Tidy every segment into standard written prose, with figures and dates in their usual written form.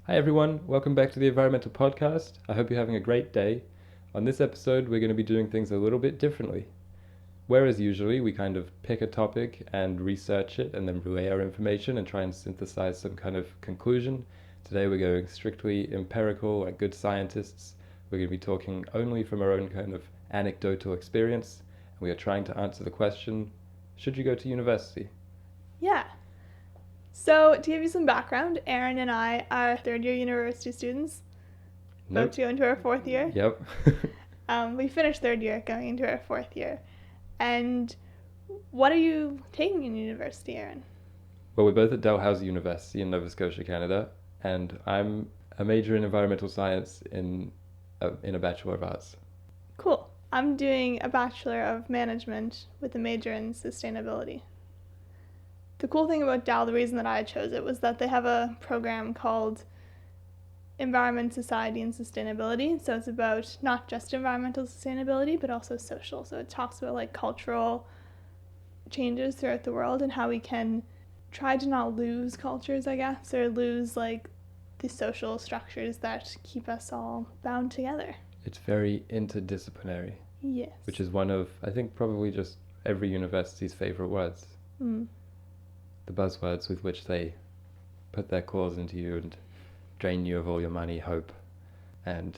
Hi everyone, welcome back to the Environmental Podcast. I hope you're having a great day. On this episode, we're going to be doing things a little bit differently. Whereas usually we kind of pick a topic and research it and then relay our information and try and synthesize some kind of conclusion, today we're going strictly empirical, like good scientists. We're going to be talking only from our own kind of anecdotal experience, and we are trying to answer the question, should you go to university? Yeah. So, to give you some background, Aaron and I are third-year university students. Nope. About to go into our fourth year. Yep. We finished third year, going into our fourth year. And what are you taking in university, Aaron? Well, we're both at Dalhousie University in Nova Scotia, Canada, and I'm a major in environmental science in a Bachelor of Arts. Cool. I'm doing a Bachelor of Management with a major in sustainability. The cool thing about Dal, the reason that I chose it, was that they have a program called Environment, Society, and Sustainability. So it's about not just environmental sustainability, but also social. So it talks about like cultural changes throughout the world and how we can try to not lose cultures, I guess, or lose like the social structures that keep us all bound together. It's very interdisciplinary. Yes. Which is one of, I think, probably just every university's favorite words. The buzzwords with which they put their claws into you and drain you of all your money, hope, and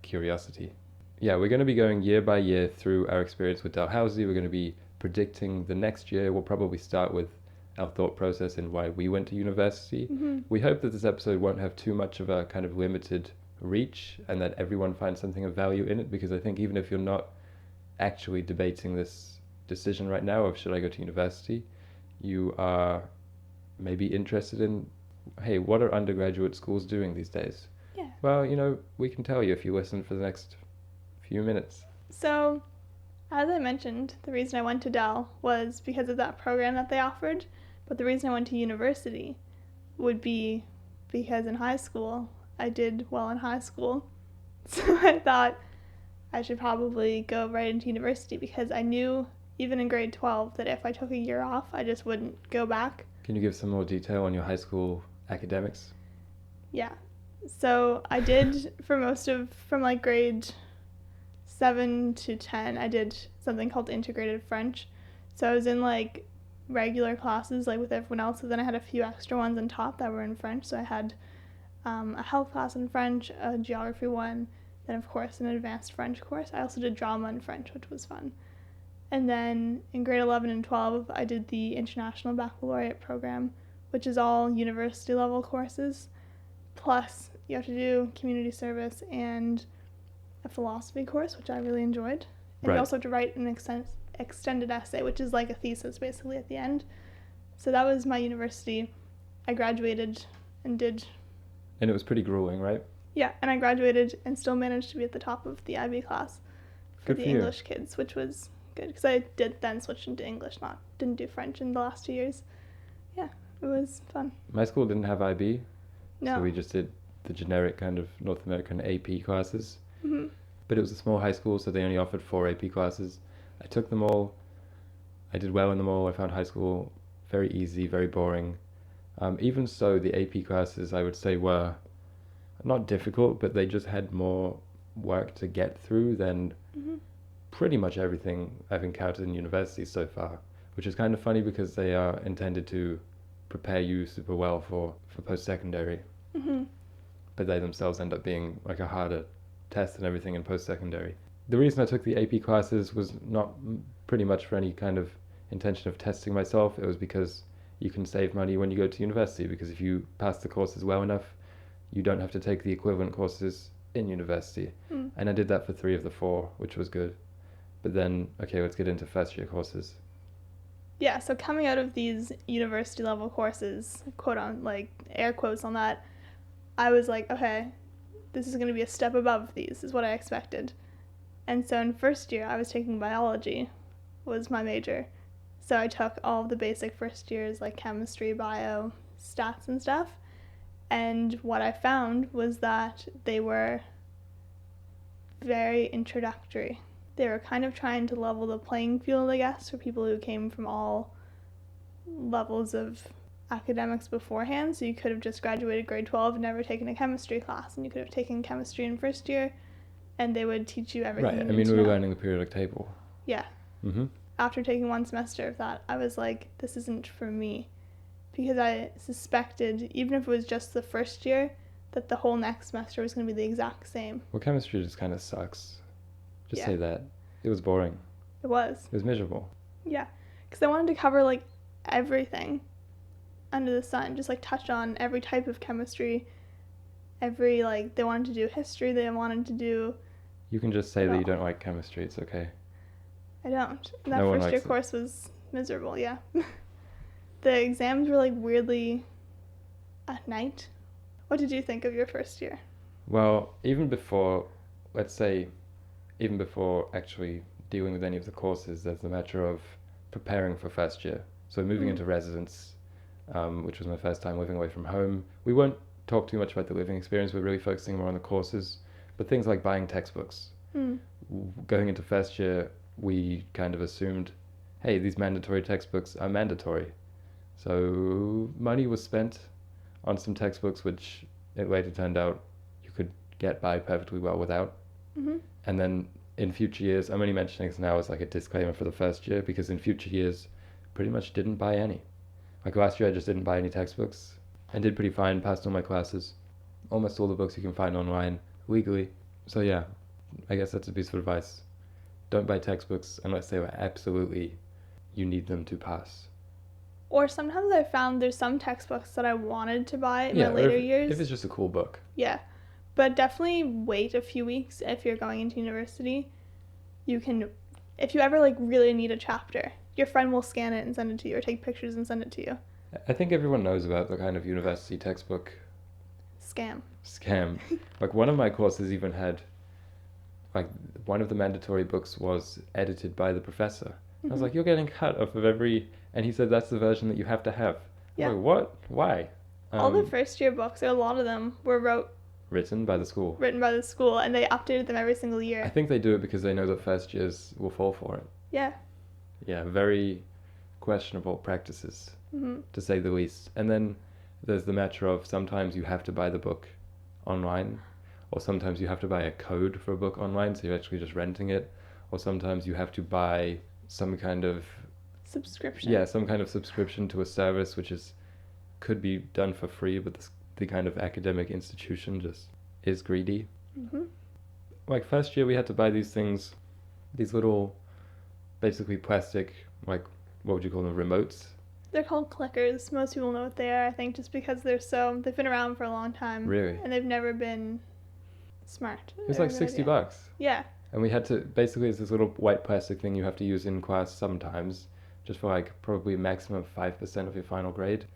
curiosity. Yeah, we're going to be going year by year through our experience with Dalhousie. We're going to be predicting the next year. We'll probably start with our thought process and why we went to university. We hope that this episode won't have too much of a kind of limited reach and that everyone finds something of value in it, because I think even if you're not actually debating this decision right now of should I go to university, you are maybe interested in, hey, what are undergraduate schools doing these days? Yeah. Well, we can tell you if you listen for the next few minutes. So, as I mentioned, the reason I went to Dal was because of that program that they offered, but the reason I went to university would be because in high school, I did well in high school, so I thought I should probably go right into university because I knew, even in grade 12, that if I took a year off, I just wouldn't go back. Can you give some more detail on your high school academics? Yeah. So I did from like grade 7 to 10, I did something called integrated French. So I was in like regular classes like with everyone else, and then I had a few extra ones on top that were in French. So I had a health class in French, a geography one, then of course an advanced French course. I also did drama in French, which was fun. And then in grade 11 and 12, I did the International Baccalaureate program, which is all university level courses. Plus, you have to do community service and a philosophy course, which I really enjoyed. And you also have to write an extended essay, which is like a thesis basically at the end. So that was my university. I graduated and did. And it was pretty grueling, right? Yeah, and I graduated and still managed to be at the top of the IB class for the English kids, which was good because I did then switch into English, didn't do French in the last 2 years. Yeah, it was fun. My school didn't have IB, no. So we just did the generic kind of North American AP classes. Mm-hmm. But it was a small high school, so they only offered 4 AP classes. I took them all. I did well in them all. I found high school very easy, very boring. Even so, the AP classes, I would say, were not difficult, but they just had more work to get through than pretty much everything I've encountered in university so far, which is kind of funny because they are intended to prepare you super well for post-secondary. But they themselves end up being like a harder test and everything in post-secondary. The reason I took the AP classes was not pretty much for any kind of intention of testing myself. It was because you can save money when you go to university, because if you pass the courses well enough, you don't have to take the equivalent courses in university. And I did that for 3 of the 4, which was good. But then, okay, let's get into first year courses. Yeah, so coming out of these university level courses, quote on like air quotes on that, I was like, okay, this is going to be a step above these, is what I expected. And so in first year, I was taking biology, was my major. So I took all of the basic first years like chemistry, bio, stats and stuff. And what I found was that they were very introductory. They were kind of trying to level the playing field, I guess, for people who came from all levels of academics beforehand, so you could have just graduated grade 12 and never taken a chemistry class, and you could have taken chemistry in first year, and they would teach you everything Right. you I need mean, to we were know. learning the periodic table. Yeah. Mm-hmm. After taking one semester of that, I was like, this isn't for me, because I suspected, even if it was just the first year, that the whole next semester was going to be the exact same. Well, chemistry just kind of sucks. Just Yeah. say that. It was boring. It was. It was miserable. Yeah. Because I wanted to cover, like, everything under the sun, just, like, touch on every type of chemistry, every, like, they wanted to do history, they wanted to do... You can just say it that you all. don't like chemistry. It's okay. I don't. And that No one first year likes it. course was miserable, yeah. The exams were, like, weirdly at night. What did you think of your first year? Well, even before, let's say, even before actually dealing with any of the courses, there's the matter of preparing for first year. So moving into residence, which was my first time living away from home. We won't talk too much about the living experience. We're really focusing more on the courses. But things like buying textbooks. Going into first year, we kind of assumed, hey, these mandatory textbooks are mandatory. So money was spent on some textbooks, which it later turned out you could get by perfectly well without. Mm-hmm. And then in future years, I'm only mentioning this now as like a disclaimer for the first year, because in future years, pretty much didn't buy any. Like last year, I just didn't buy any textbooks and did pretty fine, passed all my classes, almost all the books you can find online legally. So yeah, I guess that's a piece of advice. Don't buy textbooks unless they were absolutely, you need them to pass. Or sometimes I found there's some textbooks that I wanted to buy in my later years. If it's just a cool book. Yeah. But definitely wait a few weeks if you're going into university. You can, if you ever like really need a chapter, your friend will scan it and send it to you, or take pictures and send it to you. I think everyone knows about the kind of university textbook Scam. Like one of my courses even had, like one of the mandatory books was edited by the professor. I was like, you're getting cut off of every, and he said that's the version that you have to have. Yeah. I'm like, what? Why? All the first year books, or a lot of them, were written by the school. Written by the school, and they updated them every single year. I think they do it because they know that first years will fall for it. Yeah. Yeah, very questionable practices, to say the least. And then there's the matter of sometimes you have to buy the book online, or sometimes you have to buy a code for a book online, so you're actually just renting it, or sometimes you have to buy some kind of subscription. Yeah, some kind of subscription to a service, which could be done for free, but the kind of academic institution just is greedy. Like first year we had to buy these things, these little basically plastic, like what would you call them, remotes? They're called clickers. Most people know what they are, I think, just because they've been around for a long time. Really? And they've never been smart. It was like $60. Yeah. And we had to, basically it's this little white plastic thing you have to use in class sometimes, just for like probably a maximum of 5% of your final grade.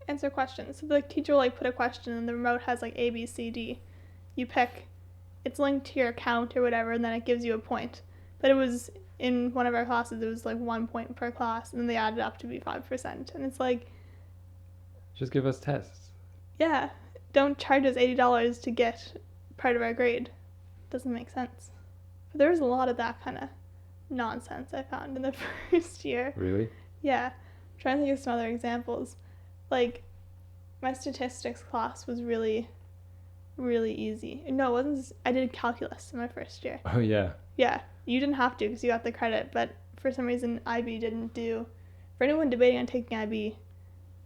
Answer questions. So the teacher will like put a question and the remote has like A, B, C, D. You pick, it's linked to your account or whatever, and then it gives you a point. But it was, in one of our classes, it was like 1 point per class, and then they added up to be 5%. And it's like, just give us tests. Yeah, don't charge us $80 to get part of our grade. Doesn't make sense. But there was a lot of that kind of nonsense I found in the first year. Really? Yeah. I'm trying to think of some other examples. Like, my statistics class was really, really easy. No, it wasn't. I did calculus in my first year. Oh, yeah. Yeah. You didn't have to because you got the credit, but for some reason IB didn't do. For anyone debating on taking IB,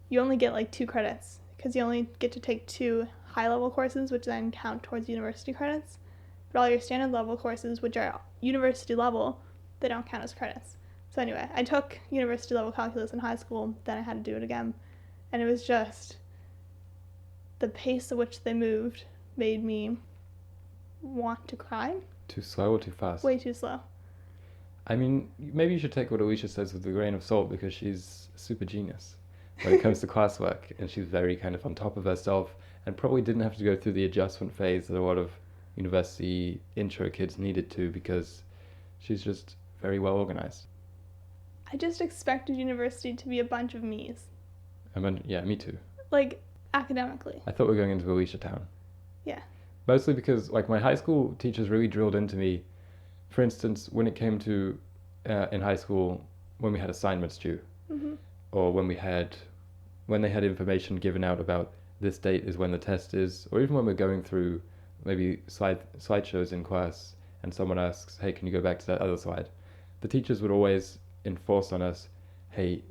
you only get like 2 credits because you only get to take 2 high-level courses, which then count towards university credits. But all your standard level courses, which are university level, they don't count as credits. So anyway, I took university level calculus in high school, then I had to do it again. And it was just the pace at which they moved made me want to cry. Too slow or too fast? Way too slow. I mean, maybe you should take what Alicia says with a grain of salt, because she's a super genius when it comes to classwork, and she's very kind of on top of herself, and probably didn't have to go through the adjustment phase that a lot of university intro kids needed to, because she's just very well organized. I just expected university to be a bunch of me's. Yeah, me too. Like, academically. I thought we were going into Alicia Town. Yeah. Mostly because, like, my high school teachers really drilled into me. For instance, when it came to, in high school, when we had assignments due, or when we when they had information given out about this date is when the test is, or even when we're going through maybe slideshows in class and someone asks, hey, can you go back to that other slide? The teachers would always enforce on us, hey,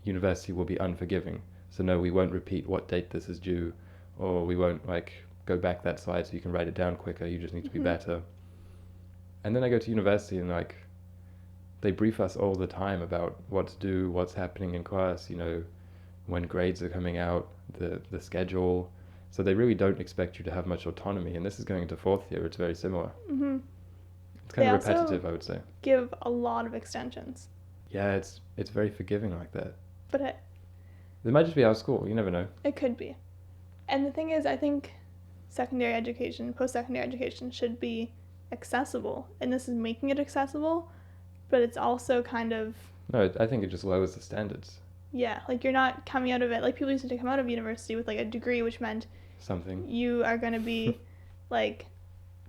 university will be unforgiving. So no, we won't repeat what date this is due, or we won't like go back that slide so you can write it down quicker. You just need to be better. And then I go to university and like they brief us all the time about what to do, what's happening in class, you know, when grades are coming out, the schedule. So they really don't expect you to have much autonomy. And this is going into fourth year. It's very similar. It's kind of repetitive, I would say. Give a lot of extensions. Yeah, it's very forgiving like that. But it might just be our school. You never know. It could be. And the thing is, I think secondary education, post-secondary education should be accessible. And this is making it accessible, but it's also kind of... No, I think it just lowers the standards. Yeah, like you're not coming out of it... Like people used to come out of university with like a degree, which meant... Something. You are going to be like...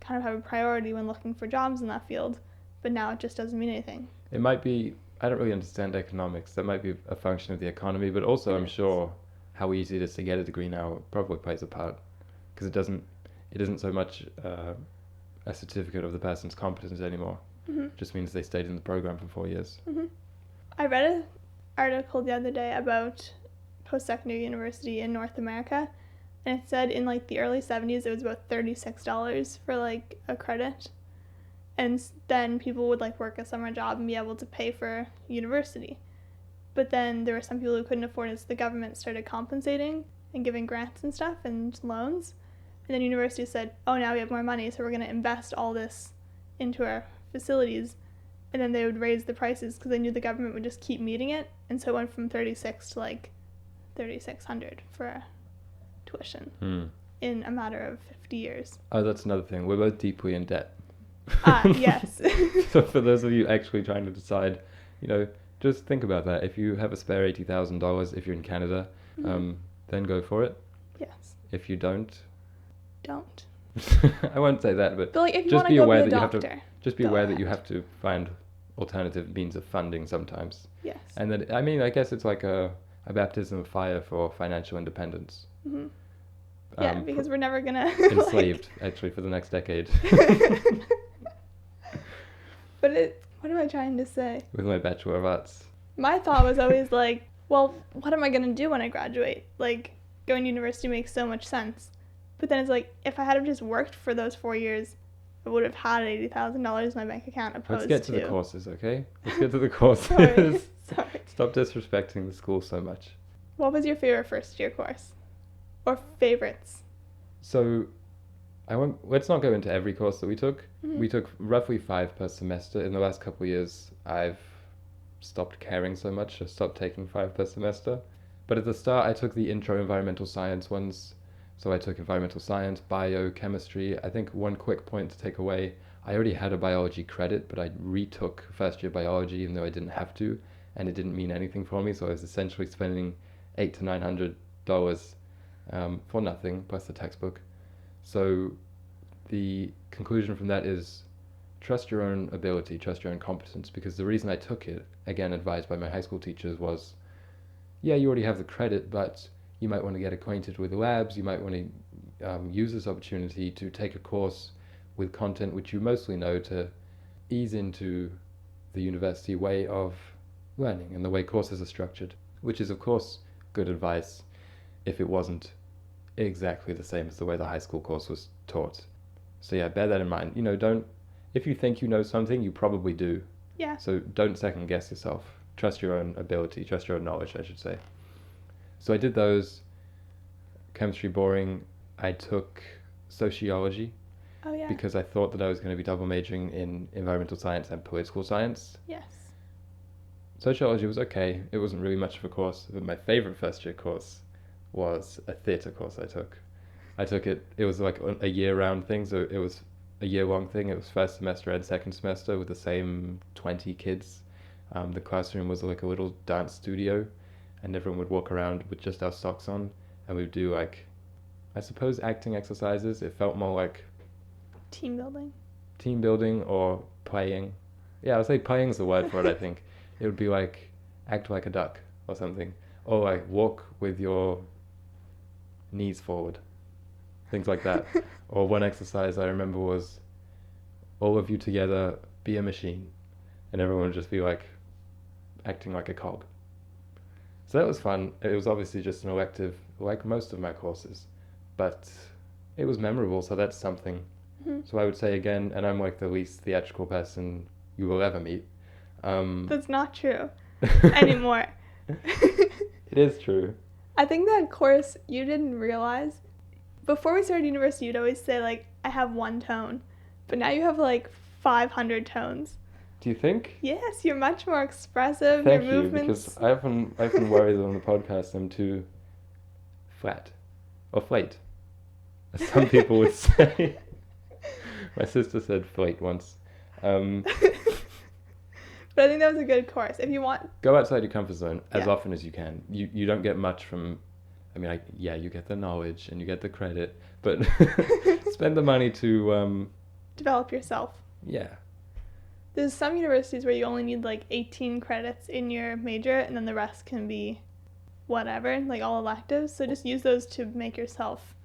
kind of have a priority when looking for jobs in that field. But now it just doesn't mean anything. It might be... I don't really understand economics. That might be a function of the economy, but also I'm sure how easy it is to get a degree now probably plays a part, because it isn't so much a certificate of the person's competence anymore. It just means they stayed in the program for 4 years. I read an article the other day about post-secondary university in North America, and it said in like the early 70s it was about $36 for like a credit. And then people would like work a summer job and be able to pay for university. But then there were some people who couldn't afford it, so the government started compensating and giving grants and stuff and loans. And then universities said, oh, now we have more money, so we're going to invest all this into our facilities. And then they would raise the prices because they knew the government would just keep meeting it. And so it went from 36 to like 3,600 for tuition in a matter of 50 years. Oh, that's another thing. We're both deeply in debt. Yes. So for those of you actually trying to decide, you know, just think about that. If you have a spare $80,000, if you're in Canada, then go for it. Yes. If you don't. I won't say that, but like if you just be aware that you have to. Just be aware that you have to find alternative means of funding sometimes. Yes. And then I guess it's like a baptism of fire for financial independence. Yeah, because we're never gonna enslaved actually for the next decade. But what am I trying to say? With my Bachelor of Arts. My thought was always like, well, what am I going to do when I graduate? Like, going to university makes so much sense. But then it's like, if I had just worked for those 4 years, I would have had $80,000 in my bank account opposed to... Let's get to the courses, okay? Let's get to the courses. Sorry. Stop disrespecting the school so much. What was your favorite first year course? Or favorites? So... let's not go into every course that we took. We took roughly 5 per semester. In the last couple of years, I've stopped caring so much. I stopped taking 5 per semester. But at the start, I took the intro environmental science ones. So I took environmental science, bio, chemistry. I think one quick point to take away, I already had a biology credit, but I retook first year biology even though I didn't have to, and it didn't mean anything for me. So I was essentially spending $800 to $900 for nothing, plus the textbook. So the conclusion from that is trust your own ability, trust your own competence, because the reason I took it, again advised by my high school teachers, was, yeah, you already have the credit, but you might want to get acquainted with the labs, you might want to use this opportunity to take a course with content which you mostly know to ease into the university way of learning and the way courses are structured, which is of course good advice if it wasn't exactly the same as the way the high school course was taught. So yeah, bear that in mind. You know, if you think you know something, you probably do. Yeah. So don't second guess yourself. Trust your own ability, trust your own knowledge, I should say. So I did those. Chemistry boring. I took sociology. Oh yeah. Because I thought that I was going to be double majoring in environmental science and political science. Yes. Sociology was okay. It wasn't really much of a course, but my favorite first year course was a theatre course I took. It was like a year-round thing, so it was a year-long thing. It was first semester and second semester with the same 20 kids. The classroom was like a little dance studio, and everyone would walk around with just our socks on, and we'd do like, I suppose, acting exercises. It felt more like... Team building or playing. Yeah, I would say playing's the word for it, I think. It would be like, act like a duck or something. Or like walk with your knees forward, things like that. Or one exercise I remember was all of you together be a machine, and everyone would just be like acting like a cog. So that was fun. It was obviously just an elective, like most of my courses, but it was memorable, so that's something. Mm-hmm. So I would say again, and I'm like the least theatrical person you will ever meet. That's not true anymore. It is true. I think that course you didn't realize. Before we started university, you'd always say, like, I have one tone. But now you have, like, 500 tones. Do you think? Yes, you're much more expressive. Thank your you, movements. because I often worry that on the podcast I'm too flat or flate, as some people would say. My sister said flate once. But I think that was a good course. If you want... Go outside your comfort zone as Yeah. often as you can. You don't get much from... I mean, you get the knowledge and you get the credit, but spend the money to... develop yourself. Yeah. There's some universities where you only need, like, 18 credits in your major, and then the rest can be whatever, like all electives. So just use those to make yourself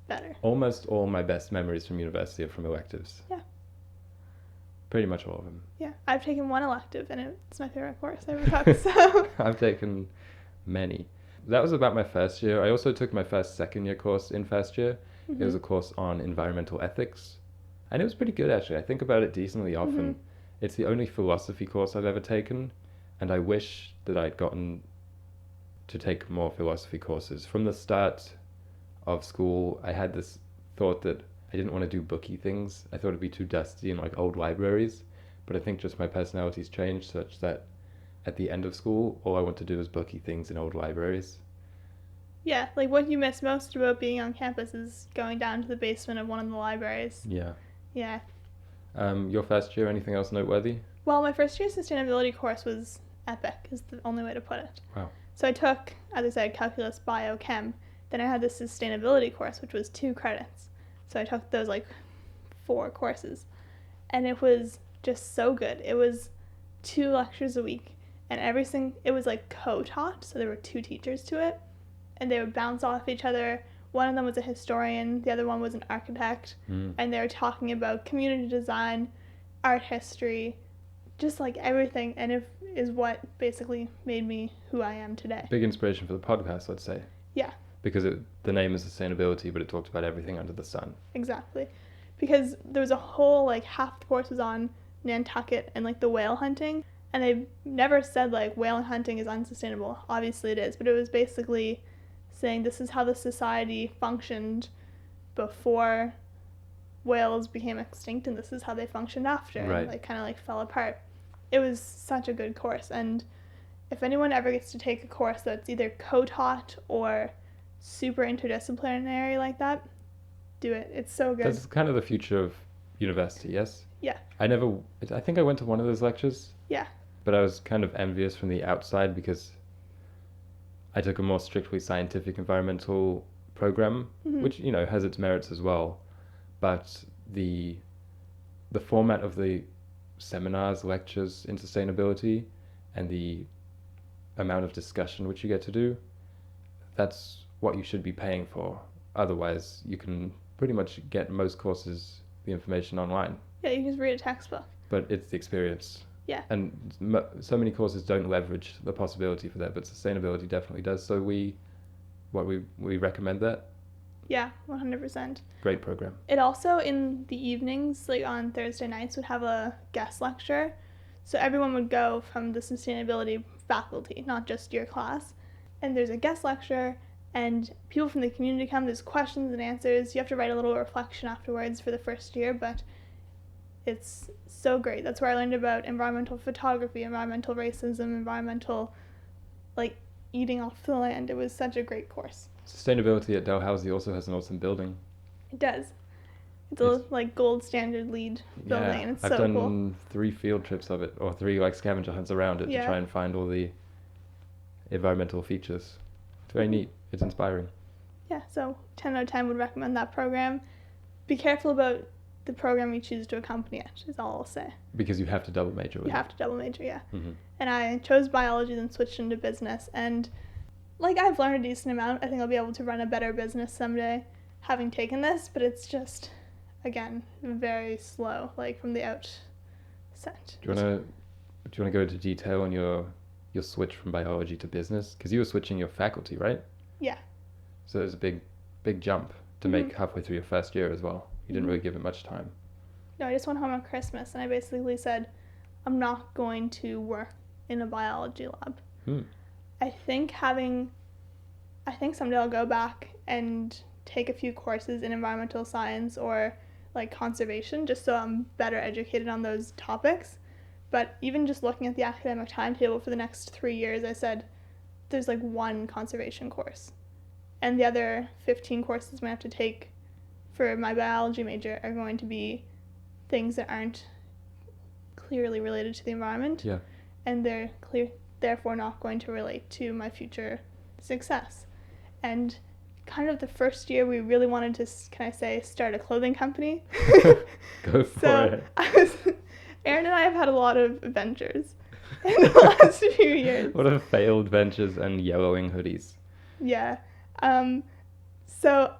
better. Almost all my best memories from university are from electives. Yeah. Pretty much all of them. Yeah, I've taken one elective, and it's my favorite course I ever took, so... I've taken many. That was about my first year. I also took my first second year course in first year. Mm-hmm. It was a course on environmental ethics. And it was pretty good, actually. I think about it decently often. Mm-hmm. It's the only philosophy course I've ever taken, and I wish that I'd gotten to take more philosophy courses. From the start of school, I had this thought that I didn't want to do booky things. I thought it'd be too dusty in like old libraries, but I think just my personality's changed such that at the end of school, all I want to do is booky things in old libraries. Yeah, like what you miss most about being on campus is going down to the basement of one of the libraries. Yeah. Yeah. Your first year, anything else noteworthy? Well, my first year sustainability course was epic, is the only way to put it. Wow. So I took, as I said, calculus, bio, chem. Then I had this sustainability course, which was 2 credits. So I took those, like, 4 courses. And it was just so good. It was 2 lectures a week. And it was, like, co-taught. So there were 2 teachers to it. And they would bounce off each other. One of them was a historian. The other one was an architect. And they were talking about community design, art history, just, like, everything. And it is what basically made me who I am today. Big inspiration for the podcast, let's say. Yeah. Because the name is sustainability, but it talked about everything under the sun. Exactly. Because there was a whole, like, half the course was on Nantucket and, like, the whale hunting. And they never said, like, whale hunting is unsustainable. Obviously it is. But it was basically saying this is how the society functioned before whales became extinct, and this is how they functioned after. Right. And, like, kind of, like, fell apart. It was such a good course. And if anyone ever gets to take a course that's either co-taught or super interdisciplinary like that, do it. It's so good. That's kind of the future of university, yes? Yeah. I think I went to one of those lectures. Yeah. But I was kind of envious from the outside because I took a more strictly scientific environmental program, which, has its merits as well. But the format of the seminars, lectures in sustainability, and the amount of discussion which you get to do, that's what you should be paying for. Otherwise, you can pretty much get most courses, the information online. Yeah, you can just read a textbook. But it's the experience. Yeah. And so many courses don't leverage the possibility for that, but sustainability definitely does. So we recommend that. Yeah, 100%. Great program. It also, in the evenings, like on Thursday nights, would have a guest lecture. So everyone would go from the sustainability faculty, not just your class. And there's a guest lecture, and people from the community come. There's questions and answers. You have to write a little reflection afterwards for the first year, but it's so great. That's where I learned about environmental photography, environmental racism, environmental, like, eating off the land. It was such a great course. Sustainability at Dalhousie also has an awesome building. It does. It's a, like, gold standard LEED building, and it's so cool. I've done 3 field trips of it, or 3, like, scavenger hunts around it to try and find all the environmental features. It's very neat. It's inspiring. Yeah, so 10 out of 10 would recommend that program. Be careful about the program you choose to accompany it, is all I'll say. Because you have to double major with it. You have to double major, yeah. Mm-hmm. And I chose biology, then switched into business, and like, I've learned a decent amount. I think I'll be able to run a better business someday having taken this, but it's just, again, very slow, like, from the outset. Do you want to go into detail on your switch from biology to business? Because you were switching your faculty, right? Yeah. So it was a big jump to make halfway through your first year as well. You didn't really give it much time. No, I just went home on Christmas, and I basically said, I'm not going to work in a biology lab. I think someday I'll go back and take a few courses in environmental science or like conservation, just so I'm better educated on those topics. But even just looking at the academic timetable for the next 3 years, I said there's like one conservation course. And the other 15 courses I have to take for my biology major are going to be things that aren't clearly related to the environment. Yeah. And they're therefore not going to relate to my future success. And kind of the first year we really wanted to, start a clothing company. Go for it. Aaron and I have had a lot of adventures in the last few years. What are failed ventures and yellowing hoodies? Yeah. So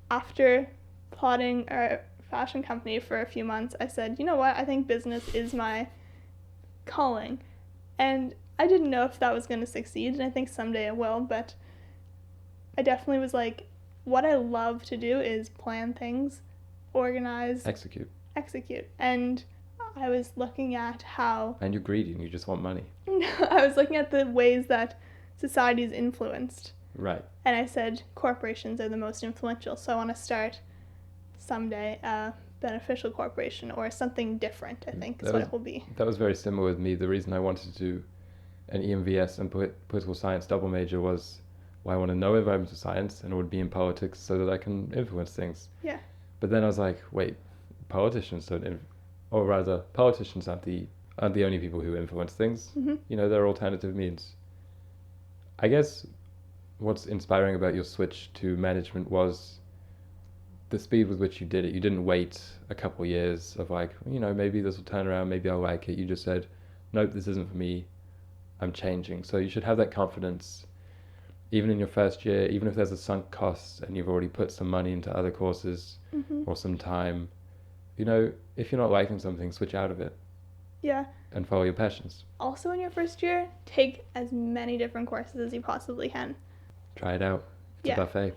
after plotting a fashion company for a few months, I said, you know what, I think business is my calling. And I didn't know if that was going to succeed, and I think someday it will, but I definitely was like, what I love to do is plan things, organize, execute. And I was looking at how... And you're greedy and you just want money. I was looking at the ways that society is influenced. Right. And I said corporations are the most influential, so I want to start someday a beneficial corporation or something different, I think, is what it will be. That was very similar with me. The reason I wanted to do an EMVS and political science double major was, well, I want to know environmental science and I would be in politics so that I can influence things. Yeah. But then I was like, wait, politicians aren't the only people who influence things. Mm-hmm. You know, there are alternative means. I guess what's inspiring about your switch to management was the speed with which you did it. You didn't wait a couple years of like, you know, maybe this will turn around, maybe I'll like it. You just said, nope, this isn't for me. I'm changing. So you should have that confidence even in your first year, even if there's a sunk cost and you've already put some money into other courses or some time. You know, if you're not liking something, switch out of it. Yeah. And follow your passions. Also in your first year, take as many different courses as you possibly can. Try it out. It's a buffet.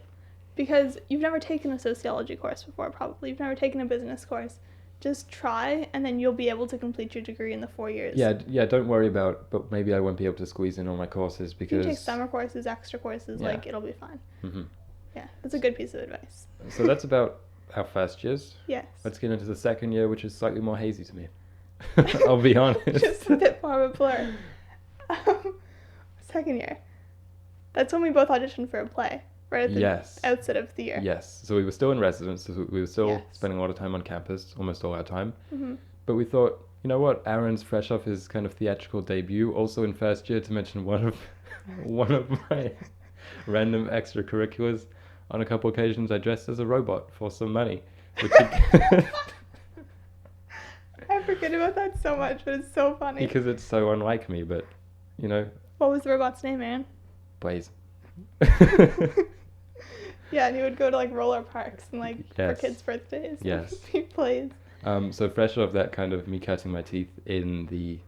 Because you've never taken a sociology course before, probably. You've never taken a business course. Just try, and then you'll be able to complete your degree in the 4 years. Yeah, don't worry about, but maybe I won't be able to squeeze in all my courses because... You can take summer courses, extra courses, it'll be fine. Mm-hmm. Yeah, that's a good piece of advice. So that's about our first years. Yes. Let's get into the second year, which is slightly more hazy to me. I'll be honest. Just a bit more of a blur. Second year. That's when we both auditioned for a play, right at the outset of the year. Yes. So we were still in residence. So we were still spending a lot of time on campus, almost all our time. Mm-hmm. But we thought, you know what? Aaron's fresh off his kind of theatrical debut, also in first year, to mention one of my random extracurriculars. On a couple occasions, I dressed as a robot for some money. I forget about that so much, but it's so funny. Because it's so unlike me, but, you know. What was the robot's name, Aaron? Blaze. Yeah, and he would go to, like, roller parks and, for kids' birthdays. Yes. He plays. So fresh off that kind of me cutting my teeth in the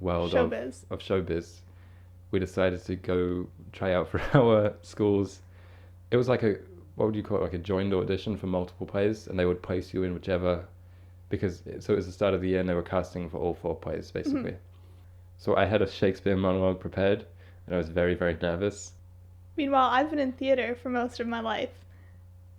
world of showbiz, we decided to go try out for our schools. It was like what would you call it, like a joined audition for multiple plays, and they would place you in whichever, so it was the start of the year and they were casting for all 4 plays, basically. Mm-hmm. So I had a Shakespeare monologue prepared, and I was very, very nervous. Meanwhile, I've been in theater for most of my life,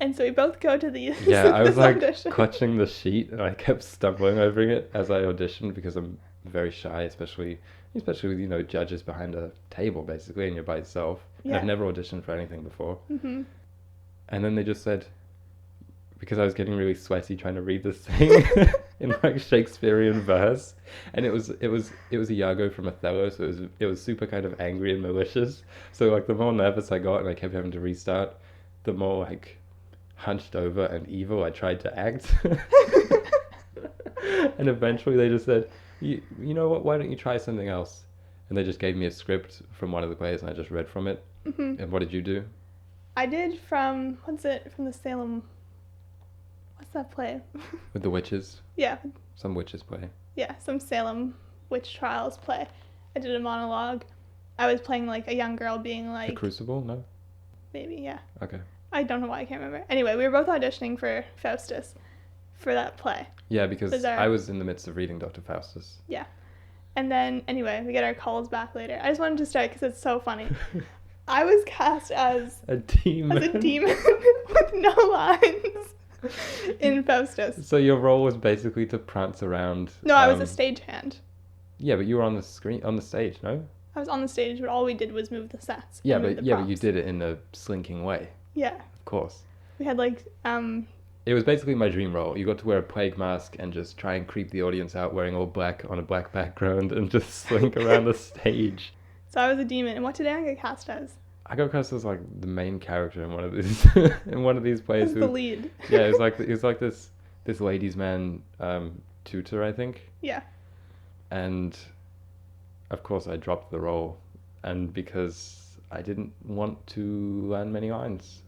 and so we both go to these I was like audition. clutching the sheet, and I kept stumbling over it as I auditioned because I'm very shy, especially with, you know, judges behind a table, basically, and you're by yourself. Yeah. And I've never auditioned for anything before. Mm-hmm. And then they just said, because I was getting really sweaty trying to read this thing in like Shakespearean verse, and it was Iago from Othello, so it was super kind of angry and malicious. So like the more nervous I got and I kept having to restart, the more like hunched over and evil I tried to act. And eventually they just said, you know what, why don't you try something else? And they just gave me a script from one of the plays and I just read from it. Mm-hmm. And what did you do? I did from the Salem. What's that play? With the witches? Yeah. Some witches play. Yeah, some Salem witch trials play. I did a monologue. I was playing like a young girl being like... The Crucible? No? Maybe, yeah. Okay. I don't know why I can't remember. Anyway, we were both auditioning for Faustus for that play. Yeah, because I was in the midst of reading Dr. Faustus. Yeah. And then, anyway, we get our calls back later. I just wanted to start because it's so funny. I was cast as... A demon. As a demon with no lines in Faustus. So your role was basically to prance around... No, I was a stagehand. Yeah, but you were on the stage, no? I was on the stage, but all we did was move the sets. Yeah, but you did it in a slinking way. Yeah. Of course. We had like It was basically my dream role. You got to wear a plague mask and just try and creep the audience out wearing all black on a black background and just slink around the stage. So I was a demon. And what did Aaron get cast as? I got cast as like the main character in one of these plays. As the lead. Yeah, it was like this ladies' man tutor, I think. Yeah. And of course I dropped the role, and because I didn't want to learn many lines.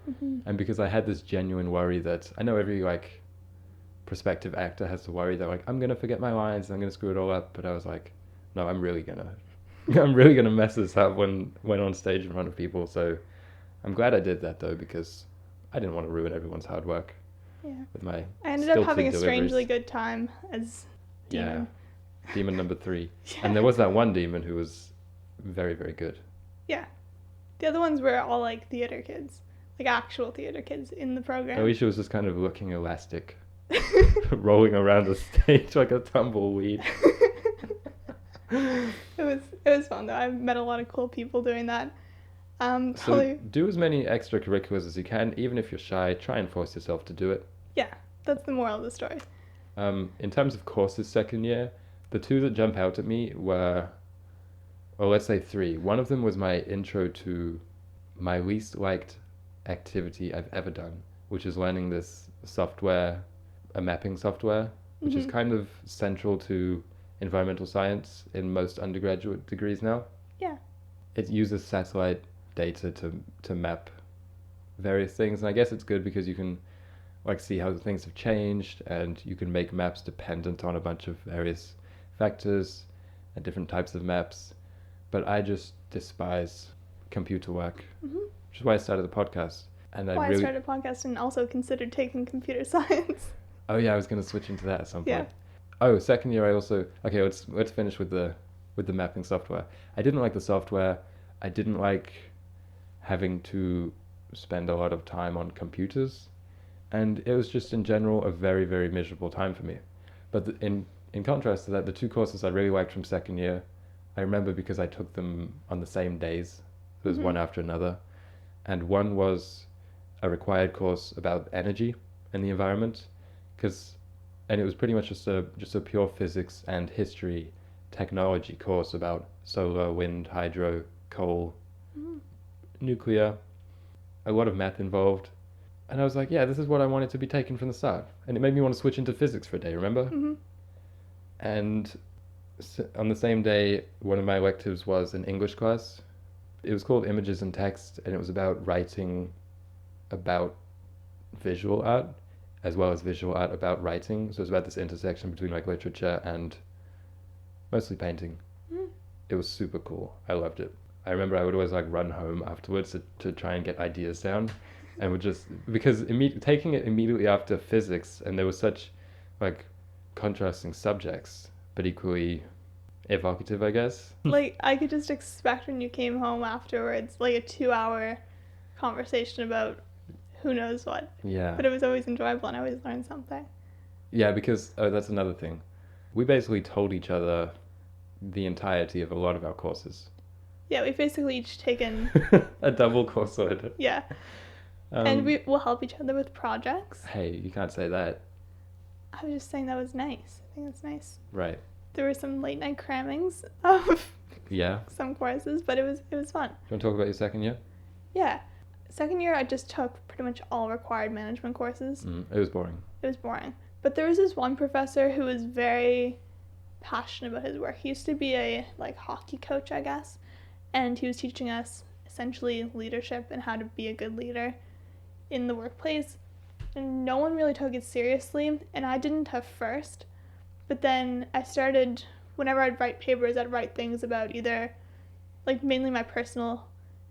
Mm-hmm. And because I had this genuine worry that I know every like prospective actor has to worry that like I'm gonna forget my lines and I'm gonna screw it all up, but I was like, no, I'm really gonna mess this up when on stage in front of people. So I'm glad I did that though, because I didn't want to ruin everyone's hard work. Yeah. With my I ended up having a deliveries. strangely good time as demon. Yeah. Demon number 3. Yeah. And there was that one demon who was very, very good. Yeah. The other ones were all like theater kids. Like actual theater kids in the program. Alicia was just kind of looking elastic, rolling around the stage like a tumbleweed. It was fun though. I met a lot of cool people doing that. So do as many extracurriculars as you can, even if you're shy. Try and force yourself to do it. Yeah, that's the moral of the story. In terms of courses second year, the 2 that jump out at me were, or let's say 3. One of them was my intro to my least liked activity I've ever done, which is learning this software, a mapping software, which is kind of central to environmental science in most undergraduate degrees now. Yeah. It uses satellite data to map various things, and I guess it's good because you can like see how things have changed, and you can make maps dependent on a bunch of various factors and different types of maps. But I just despise computer work, which is why I started the podcast. And I started a podcast and also considered taking computer science. Oh yeah, I was going to switch into that at some point. Yeah. Oh, second year I also... Okay, let's finish with the mapping software. I didn't like the software. I didn't like having to spend a lot of time on computers. And it was just in general a very, very miserable time for me. But in contrast to that, the 2 courses I really liked from second year, I remember because I took them on the same days. There was one after another. And one was a required course about energy and the environment. And it was pretty much just a pure physics and history technology course about solar, wind, hydro, coal, nuclear, a lot of math involved. And I was like, yeah, this is what I wanted to be taken from the start. And it made me want to switch into physics for a day, remember? Mm-hmm. And on the same day, one of my electives was an English class. It was called Images and Text, and it was about writing about visual art, as well as visual art about writing. So it was about this intersection between like literature and mostly painting. It was super cool. I loved it. I remember I would always like run home afterwards to try and get ideas down, and would just, because taking it immediately after physics, and there were such like contrasting subjects, but equally evocative, I guess. Like I could just expect when you came home afterwards, like a 2-hour conversation about who knows what. Yeah. But it was always enjoyable and I always learned something. Yeah, because that's another thing. We basically told each other the entirety of a lot of our courses. Yeah, we've basically each taken a double course load. Yeah. And we will help each other with projects. Hey, you can't say that. I was just saying that was nice. I think that's nice. Right. There were some late night crammings of some courses, but it was fun. Do you want to talk about your second year? Yeah. Second year, I just took pretty much all required management courses. It was boring. It was boring. But there was this one professor who was very passionate about his work. He used to be a hockey coach, I guess. And he was teaching us essentially leadership and how to be a good leader in the workplace. And no one really took it seriously, and I didn't at first. But then I started, whenever I'd write papers, I'd write things about either, like, mainly my personal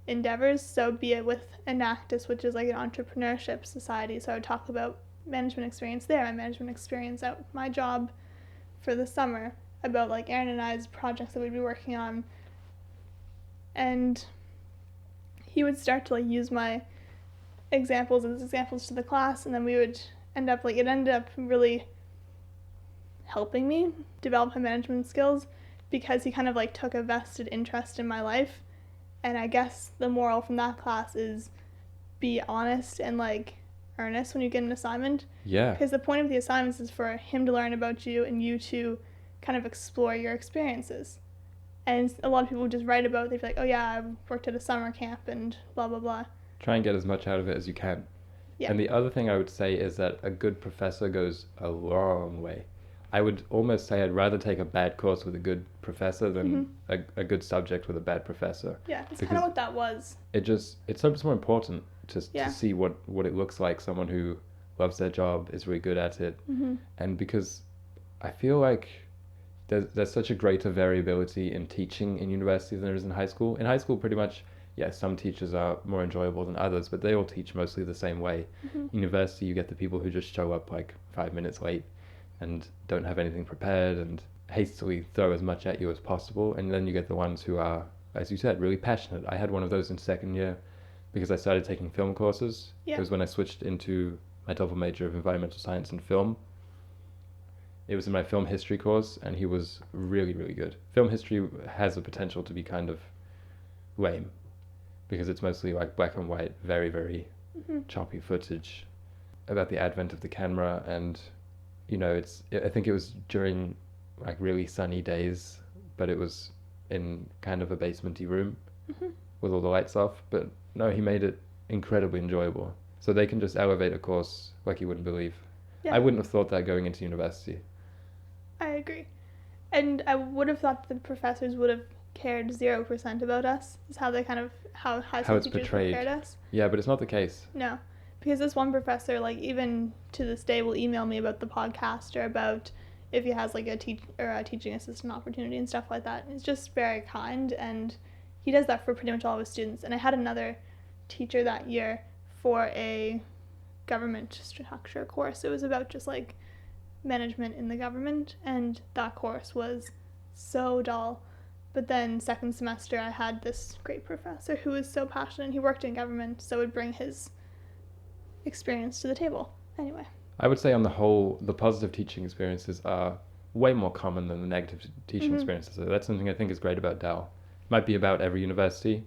endeavors. So be it with Enactus, which is like an entrepreneurship society. So I would talk about management experience there, my management experience at my job for the summer, about like Aaron and I's projects that we'd be working on. And he would start to like use my examples as examples to the class, and then we would end up like, it ended up really helping me develop my management skills because he kind of like took a vested interest in my life. And I guess the moral from that class is be honest and like earnest when you get an assignment. Yeah. Because the point of the assignments is for him to learn about you and you to kind of explore your experiences. And a lot of people just write about it. They'd be like, oh yeah, I worked at a summer camp and blah, blah, blah. Try and get as much out of it as you can. Yeah. And the other thing I would say is that a good professor goes a long way. I would almost say I'd rather take a bad course with a good professor than a good subject with a bad professor. Yeah, it's kind of what that was. It's so much more important to see what it looks like, someone who loves their job, is really good at it. And because I feel like there's such a greater variability in teaching in university than there is in high school. In high school, pretty much, some teachers are more enjoyable than others, but they all teach mostly the same way. University, you get the people who just show up like 5 minutes late and don't have anything prepared and hastily throw as much at you as possible. And then you get the ones who are, as you said, really passionate. I had one of those in second year because I started taking film courses. It was when I switched into my double major of environmental science and film. It was in my film history course, and he was really, really good. Film history has the potential to be kind of lame because it's mostly like black and white, very, very choppy footage about the advent of the camera. And I think it was during like really sunny days, but it was in kind of a basement-y room with all the lights off. But no, he made it incredibly enjoyable. So they can just elevate a course like you wouldn't believe. I wouldn't have thought that going into university. I agree. And I would have thought the professors would have cared 0% about us. Is how they kind of, how high school teachers portrayed. prepared us. Yeah, but it's not the case. No. Because this one professor, like, even to this day, will email me about the podcast or about if he has, like, a teaching assistant opportunity and stuff like that. He's just very kind, and he does that for pretty much all of his students. And I had another teacher that year for a government structure course. It was about just, like, management in the government, and that course was so dull. But then second semester, I had this great professor who was so passionate. He worked in government, so would bring his experience to the table. Anyway, I would say on the whole, the positive teaching experiences are way more common than the negative teaching experiences. So that's something I think is great about Dal. Might be about every university,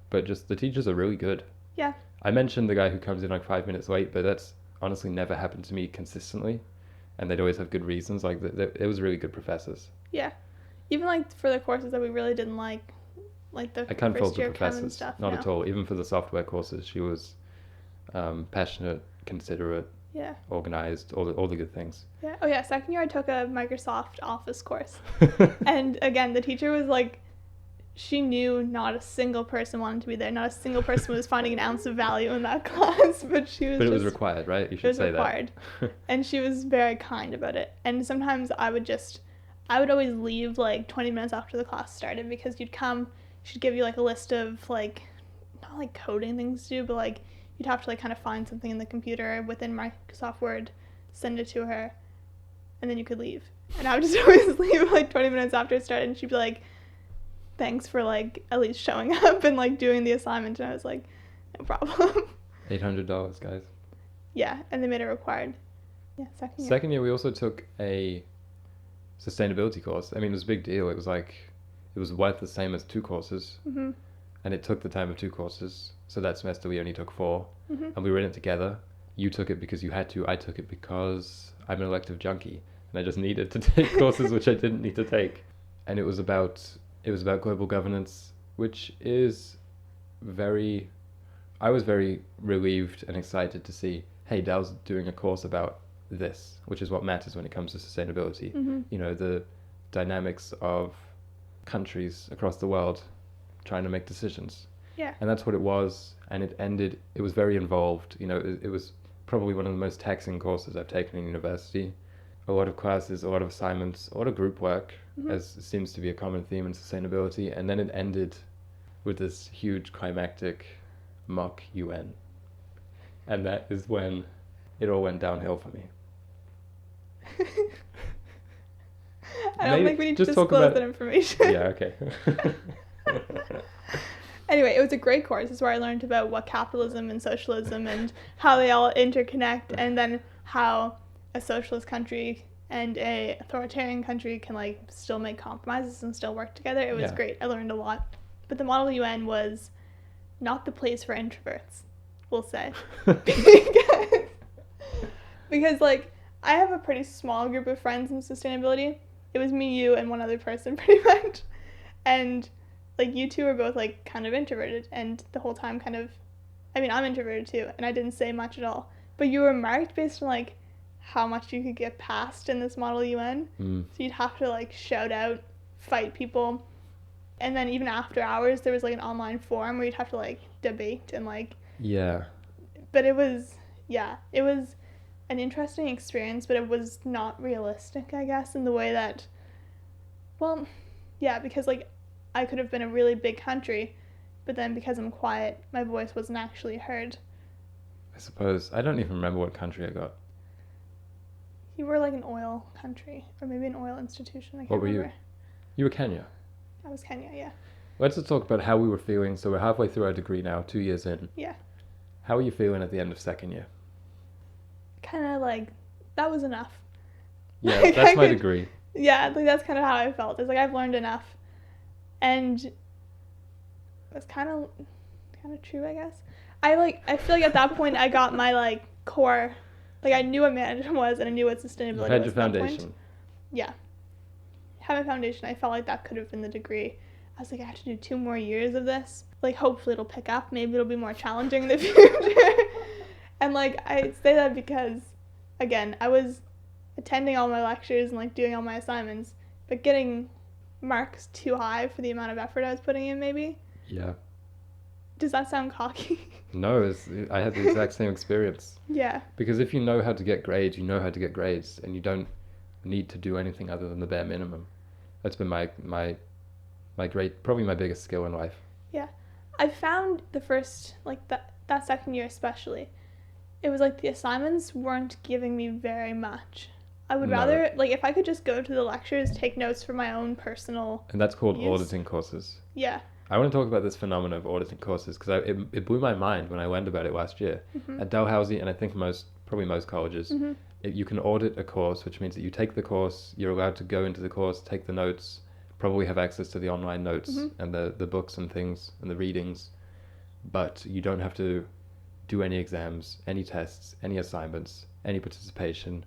but just the teachers are really good. Yeah. I mentioned the guy who comes in like 5 minutes late, but that's honestly never happened to me consistently, and they'd always have good reasons. Like it was really good professors. Yeah. Even like for the courses that we really didn't like the I can't fault first the year chem and professors, stuff. not at all. Even for the software courses, she was passionate, considerate, organized, all the good things. Yeah. Oh yeah, second year I took a Microsoft Office course. And again, the teacher was like, she knew not a single person wanted to be there. Not a single person was finding an ounce of value in that class, but she was. But it was required, right? You should say required. That. And she was very kind about it. And sometimes I would always leave like 20 minutes after the class started because she'd give you like a list of like, not like coding things to do, but like you'd have to like kind of find something in the computer within Microsoft Word, send it to her, and then you could leave. And I would just always leave like 20 minutes after it started, and she'd be like, thanks for like at least showing up and like doing the assignment. And I was like, no problem. $800, guys. Yeah, and they made it required. Yeah, second year. Second year we also took a sustainability course. I mean, it was a big deal. It was worth the same as 2 courses. And it took the time of 2 courses. So that semester we only took 4. And we were in it together. You took it because you had to. I took it because I'm an elective junkie and I just needed to take courses which I didn't need to take. And it was about global governance, which is I was very relieved and excited to see, hey, Dal's doing a course about this, which is what matters when it comes to sustainability. The dynamics of countries across the world trying to make decisions. Yeah. And that's what it was. And it was very involved. It was probably one of the most taxing courses I've taken in university. A lot of classes, a lot of assignments, a lot of group work, as seems to be a common theme in sustainability. And then it ended with this huge climactic mock UN. And that is when it all went downhill for me. I don't think we need to just talk disclose about that information. Yeah, okay. Anyway, it was a great course. It's where I learned about what capitalism and socialism and how they all interconnect, and then how a socialist country and a authoritarian country can like still make compromises and still work together. It was Yeah. great. I learned a lot. But the Model UN was not the place for introverts, we'll say. because like I have a pretty small group of friends in sustainability. It was me, you, and one other person pretty much. And like you two are both like kind of introverted, and the whole time kind of, I mean, I'm introverted too, and I didn't say much at all. But you were marked based on like how much you could get past in this Model UN. So you'd have to like shout out, fight people. And then even after hours, there was like an online forum where you'd have to like debate and like. Yeah. But it was an interesting experience, but it was not realistic, I guess, in the way that, well, yeah, because like I could have been a really big country, but then because I'm quiet, my voice wasn't actually heard. I suppose. I don't even remember what country I got. You were like an oil country, or maybe an oil institution. I can't What were remember. you? You were Kenya. I was Kenya, yeah. Let's just talk about how we were feeling. So we're halfway through our degree now, 2 years in. Yeah. How are you feeling at the end of second year? Kind of like, that was enough. Yeah, Like, that's my could- degree. Yeah, like that's kind of how I felt. It's like I've learned enough. And it's kind of true, I guess. I feel like at that point I got my like core, like I knew what management was and I knew what sustainability You was. had your at that point. foundation. Yeah. Had my foundation. I felt like that could have been the degree. I was like, I have to do 2 more years of this. Like, hopefully it'll pick up. Maybe it'll be more challenging in the future. And like, I say that because, again, I was attending all my lectures and like doing all my assignments, but getting marks too high for the amount of effort I was putting in, maybe. Yeah. Does that sound cocky? No, I had the exact same experience. Yeah. Because if you know how to get grades, you know how to get grades, and you don't need to do anything other than the bare minimum. That's been my great, probably my biggest skill in life. Yeah. I found the first, like that second year especially, it was like the assignments weren't giving me very much. I would No. rather, like, if I could just go to the lectures, take notes for my own personal. And that's called use. auditing courses. Yeah. I want to talk about this phenomenon of auditing courses because it blew my mind when I learned about it last year. At Dalhousie, and I think probably most colleges, you can audit a course, which means that you take the course, you're allowed to go into the course, take the notes, probably have access to the online notes and the books and things and the readings, but you don't have to do any exams, any tests, any assignments, any participation.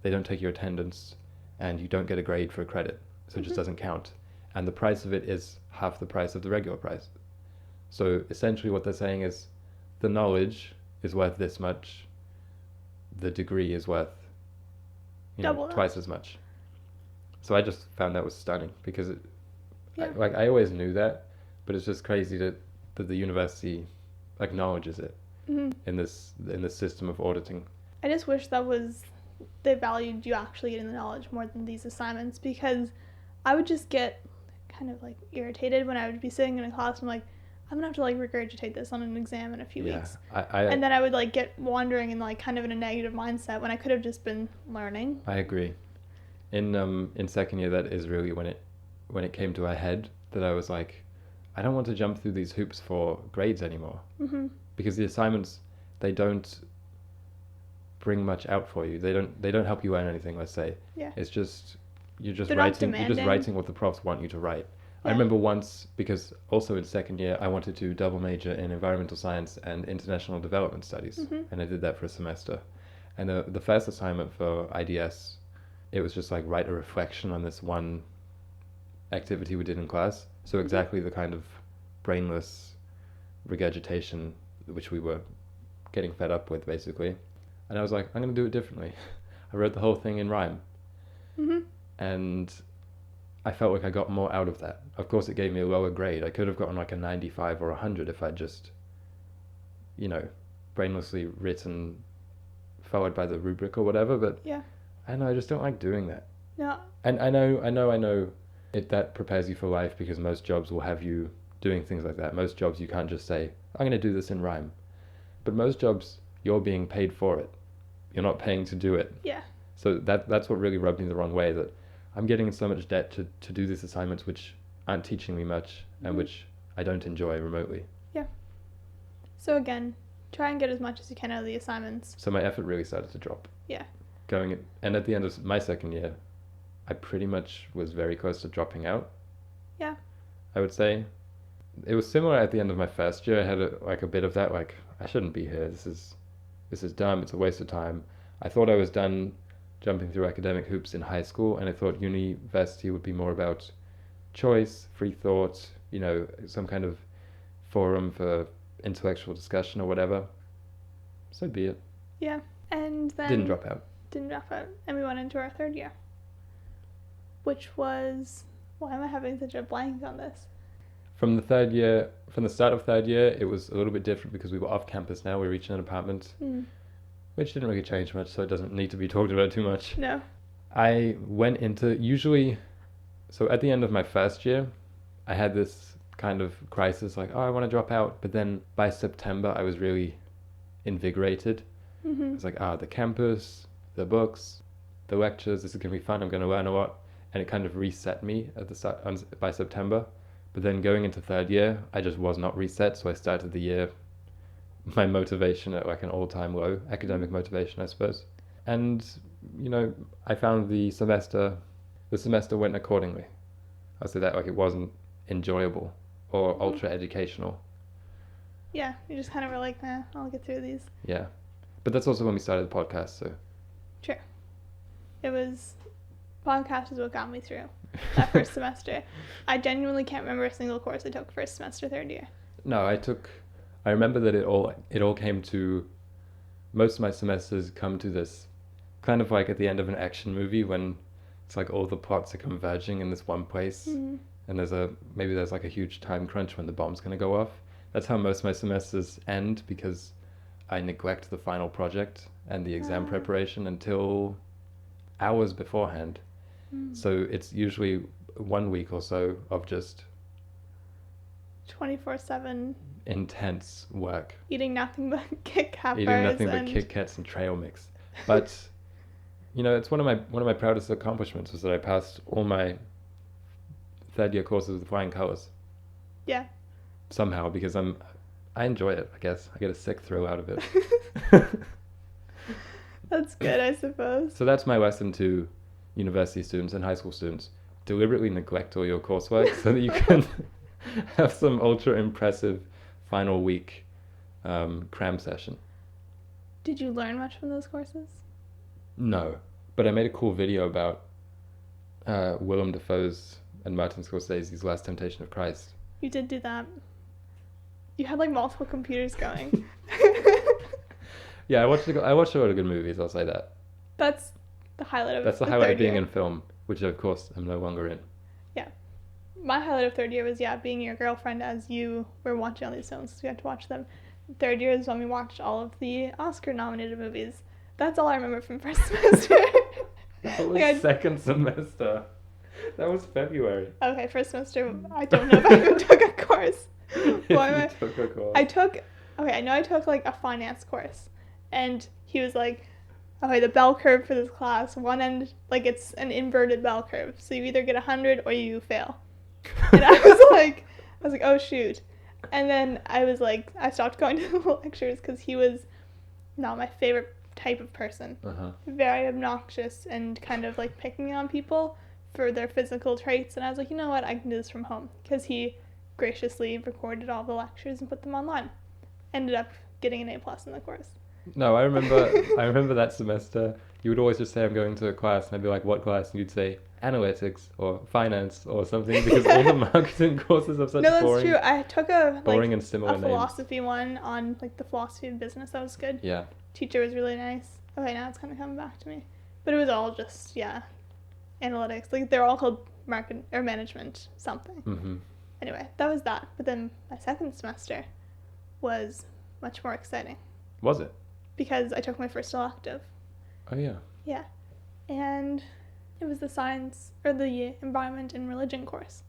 They don't take your attendance, and you don't get a grade for a credit, so it just doesn't count. And the price of it is half the price of the regular price. So essentially what they're saying is the knowledge is worth this much, the degree is worth Double that. twice as much. So I just found that was stunning because I always knew that, but it's just crazy that the university acknowledges it in this system of auditing. I just wish they valued you actually getting the knowledge more than these assignments, because I would just get kind of like irritated when I would be sitting in a class and I'm like, I'm gonna have to like regurgitate this on an exam in a few weeks. And then I would like get wandering and like kind of in a negative mindset when I could have just been learning. I agree. In second year, that is really when it came to a head that I was like, I don't want to jump through these hoops for grades anymore. Because the assignments, they don't bring much out for you. They don't help you learn anything, let's say. Yeah. It's just you're just They're not writing what the profs want you to write. Yeah. I remember once, because also in second year I wanted to double major in environmental science and international development studies, and I did that for a semester. And the first assignment for IDS, it was just like write a reflection on this one activity we did in class. So exactly the kind of brainless regurgitation which we were getting fed up with, basically. And I was like, I'm going to do it differently. I wrote the whole thing in rhyme. And I felt like I got more out of that. Of course, it gave me a lower grade. I could have gotten like a 95 or 100 if I just, you know, brainlessly written, followed by the rubric or whatever. But Yeah. I know I just don't like doing that. No. And I know it that prepares you for life, because most jobs will have you doing things like that. Most jobs you can't just say, I'm going to do this in rhyme. But most jobs, you're being paid for it. You're not paying to do it. Yeah. So that's what really rubbed me the wrong way, that I'm getting in so much debt to do these assignments which aren't teaching me much and which I don't enjoy remotely. Yeah. So again, try and get as much as you can out of the assignments. So my effort really started to drop. Yeah. And at the end of my second year, I pretty much was very close to dropping out. Yeah. I would say. It was similar at the end of my first year. I had a bit of that, like, I shouldn't be here. This is dumb. It's a waste of time. I thought I was done jumping through academic hoops in high school, and I thought university would be more about choice, free thought, you know, some kind of forum for intellectual discussion or whatever. So be it. Yeah. And then Didn't drop out. And we went into our third year, which was, why am I having such a blank on this? From the start of third year, it was a little bit different because we were off campus now. We were each in an apartment, which didn't really change much, so it doesn't need to be talked about too much. No. I went into so at the end of my first year, I had this kind of crisis, like, oh, I want to drop out. But then by September, I was really invigorated. Mm-hmm. It's like, the campus, the books, the lectures, this is going to be fun. I'm going to learn a lot. And it kind of reset me at the start by September. But then going into third year, I just was not reset. So I started the year, my motivation at like an all-time low, academic motivation, I suppose. And, you know, I found the semester went accordingly. I'll say that, like, it wasn't enjoyable or ultra educational. Yeah, you just kind of were like, nah, I'll get through these. Yeah. But that's also when we started the podcast, so. Sure. Podcast is what got me through that first semester. I genuinely can't remember a single course I took first semester, third year. No, I remember that it all came to, most of my semesters come to this, kind of like at the end of an action movie when it's like all the plots are converging in this one place, and maybe there's like a huge time crunch when the bomb's going to go off. That's how most of my semesters end, because I neglect the final project and the exam preparation until hours beforehand. So it's usually 1 week or so of just 24/7 intense work. Eating nothing but Kit Kat Kit Kats and trail mix. But you know, it's one of my proudest accomplishments was that I passed all my third year courses with flying colors. Yeah. Somehow, because I enjoy it, I guess. I get a sick thrill out of it. That's good, I suppose. So that's my lesson to university students and high school students. Deliberately neglect all your coursework so that you can have some ultra impressive final week cram session. Did you learn much from those courses? No, but I made a cool video about Willem Dafoe's and Martin Scorsese's Last Temptation of Christ. You did do that. You had like multiple computers going. Yeah, I watched a lot of good movies, I'll say that. That's the highlight of That's the highlight of being in film, which of course I'm no longer in. Yeah. My highlight of third year was, being your girlfriend as you were watching all these films, because we had to watch them. Third year is when we watched all of the Oscar-nominated movies. That's all I remember from first semester. That was second semester. That was February. Okay, first semester, I don't know if I even took a course. You took a course. I know I took like a finance course. And he was like, okay, the bell curve for this class, one end, like it's an inverted bell curve. So you either get 100 or you fail. And I was like, oh shoot. And then I stopped going to the lectures because he was not my favorite type of person. Very obnoxious and kind of like picking on people for their physical traits. And I was like, you know what, I can do this from home. Because he graciously recorded all the lectures and put them online. Ended up getting an A+ in the course. No, I remember that semester, you would always just say, I'm going to a class, and I'd be like, what class? And you'd say, analytics, or finance, or something, because all the marketing courses have such boring... No, that's true. I took boring and similar names. Philosophy one on, like, the philosophy of business. That was good. Yeah. Teacher was really nice. Okay, now it's kind of coming back to me. But it was all just, analytics. Like, they're all called market or management something. Mm-hmm. Anyway, that was that. But then my second semester was much more exciting Was it? because I took my first elective. Oh, yeah. Yeah. And it was the science or the environment and religion course,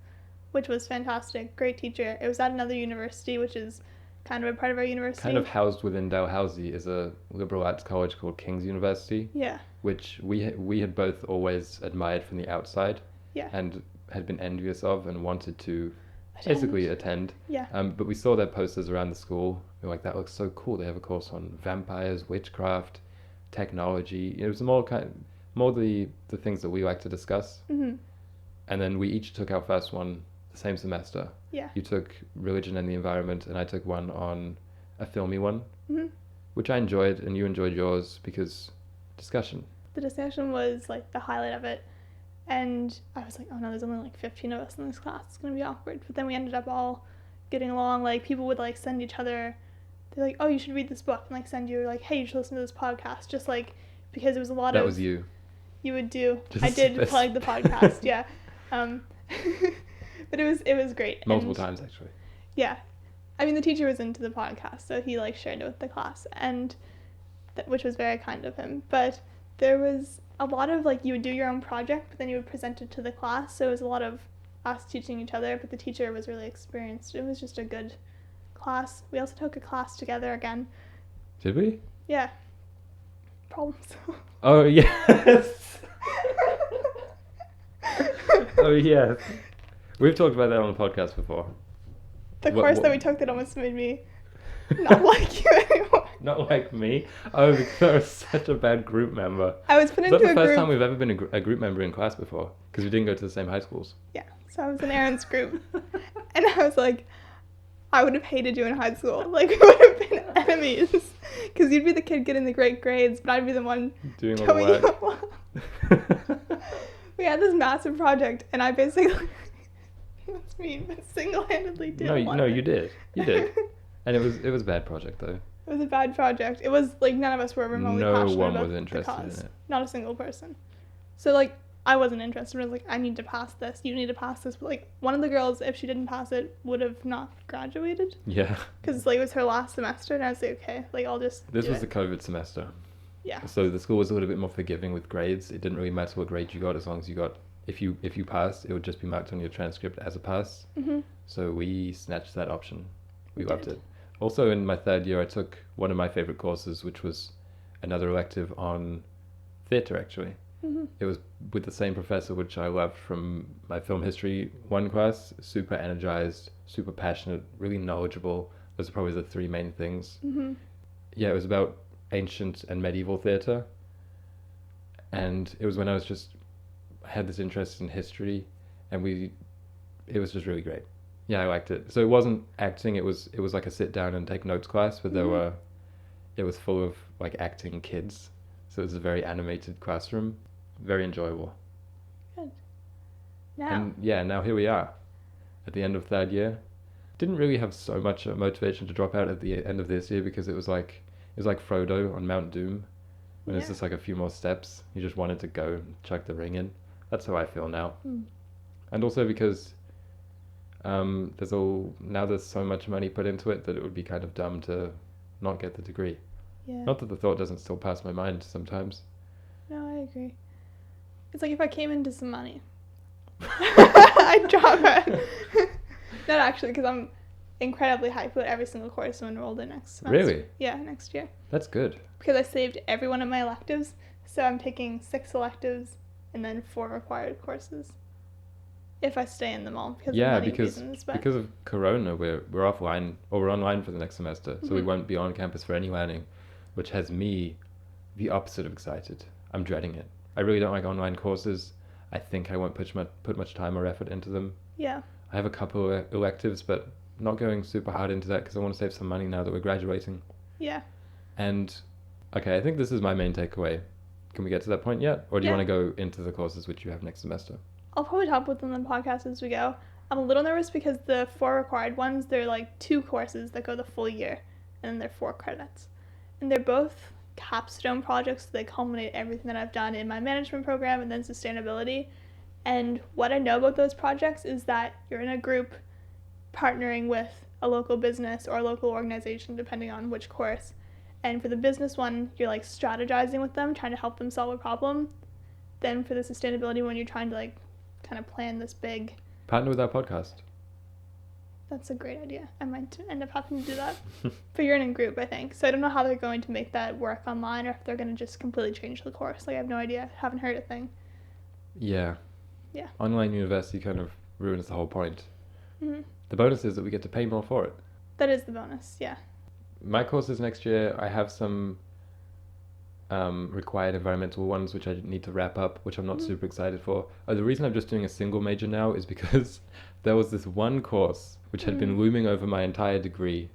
which was fantastic. Great teacher. It was at another university, which is kind of a part of our university. Kind of housed within Dalhousie is a liberal arts college called King's University. Yeah. Which we had both always admired from the outside. Yeah. And had been envious of and wanted to basically attend. Yeah. But we saw their posters around the school. We were like, that looks so cool. They have a course on vampires, witchcraft, technology. It was more the things that we like to discuss. Mm-hmm. And then we each took our first one the same semester. Yeah. You took religion and the environment, and I took one on a filmy one, Mm-hmm. which I enjoyed, and you enjoyed yours because discussion. The discussion was like the highlight of it. And I was like, oh no, there's only like 15 of us in this class. It's going to be awkward. But then we ended up all getting along. Like, people would like send each other, they're like, oh, you should read this book. And like send you like, hey, you should listen to this podcast. Just like, because it was a lot of... That was you. You would do. Just I did plug the podcast, yeah. But it was great. Multiple times, actually. Yeah. I mean, the teacher was into the podcast, so he like shared it with the class, and which was very kind of him. But there was a lot of like, you would do your own project, but then you would present it to the class. So it was a lot of us teaching each other, but the teacher was really experienced. It was just a good class. We also took a class together again. Did we? Yeah. Problems. Oh, yes. Oh, yes. We've talked about that on the podcast before. The course that we took that almost made me not like you anymore. Not like me? Oh, because I was such a bad group member. I was put into a group. Is that the first time we've ever been a group member in class before? Because we didn't go to the same high schools. Yeah, so I was in Aaron's group. And I was like, I would have hated you in high school. Like, we would have been enemies. Because you'd be the kid getting the great grades, but I'd be the one doing all the work. We had this massive project, and I basically... That's mean, but single-handedly did No, you did. You did. And it was a bad project, though. It was a bad project. It was, like, none of us were remotely passionate No one about was interested the cause. in it. Not a single person. So, like, I wasn't interested. I was like, I need to pass this. You need to pass this. But, like, one of the girls, if she didn't pass it, would have not graduated. Yeah. Because, like, it was her last semester, and I was like, okay, like, I'll just This was the COVID semester. Yeah. So the school was a little bit more forgiving with grades. It didn't really matter what grade you got, as long as you got... If you passed, it would just be marked on your transcript as a pass. Mm-hmm. So we snatched that option. We loved it. Also, in my third year, I took one of my favorite courses, which was another elective on theatre, actually. Mm-hmm. It was with the same professor, which I loved from my film history one class. Super energized, super passionate, really knowledgeable. Those are probably the three main things. Mm-hmm. Yeah, it was about ancient and medieval theatre. And it was when I had this interest in history, and it was just really great. Yeah, I liked it. So it wasn't acting, it was like a sit down and take notes class, but it was full of like acting kids. So it was a very animated classroom, very enjoyable. Good. Now here we are at the end of third year. Didn't really have so much motivation to drop out at the end of this year, because it was like Frodo on Mount Doom, when it's just like a few more steps. You just wanted to go and chuck the ring in. That's how I feel now. And also because there's so much money put into it that it would be kind of dumb to not get the degree. Yeah. Not that the thought doesn't still pass my mind sometimes. No, I agree. It's like if I came into some money, I'd drop it. Not actually, because I'm incredibly hyped about every single course I'm enrolled in next semester. Really? Yeah, next year. That's good. Because I saved every one of my electives, so I'm taking 6 electives and then 4 required courses. If I stay in them all, because of money reasons. But because of Corona, we're offline, or we're online for the next semester, so we won't be on campus for any learning, which has me the opposite of excited. I'm dreading it. I really don't like online courses. I think I won't put much time or effort into them. Yeah. I have a couple of electives, but not going super hard into that because I want to save some money now that we're graduating. Yeah. And okay, I think this is my main takeaway. Can we get to that point yet? Or do you want to go into the courses which you have next semester? I'll probably talk with them in the podcast as we go. I'm a little nervous because the 4 required ones, they're like 2 courses that go the full year, and then they're 4 credits. And they're both capstone projects that culminate everything that I've done in my management program and then sustainability. And what I know about those projects is that you're in a group partnering with a local business or a local organization, depending on which course. And for the business one, you're like strategizing with them, trying to help them solve a problem. Then for the sustainability one, you're trying to like kind of plan this big. Partner with our podcast. That's a great idea. I might end up having to do that. But you're in a group, I think. So I don't know how they're going to make that work online or if they're going to just completely change the course. Like, I have no idea. Haven't heard a thing. Yeah. Yeah. Online university kind of ruins the whole point. Mm-hmm. The bonus is that we get to pay more for it. That is the bonus, yeah. My courses next year, I have some required environmental ones which I need to wrap up, which I'm not super excited for. The reason I'm just doing a single major now is because there was this one course which had been looming over my entire degree.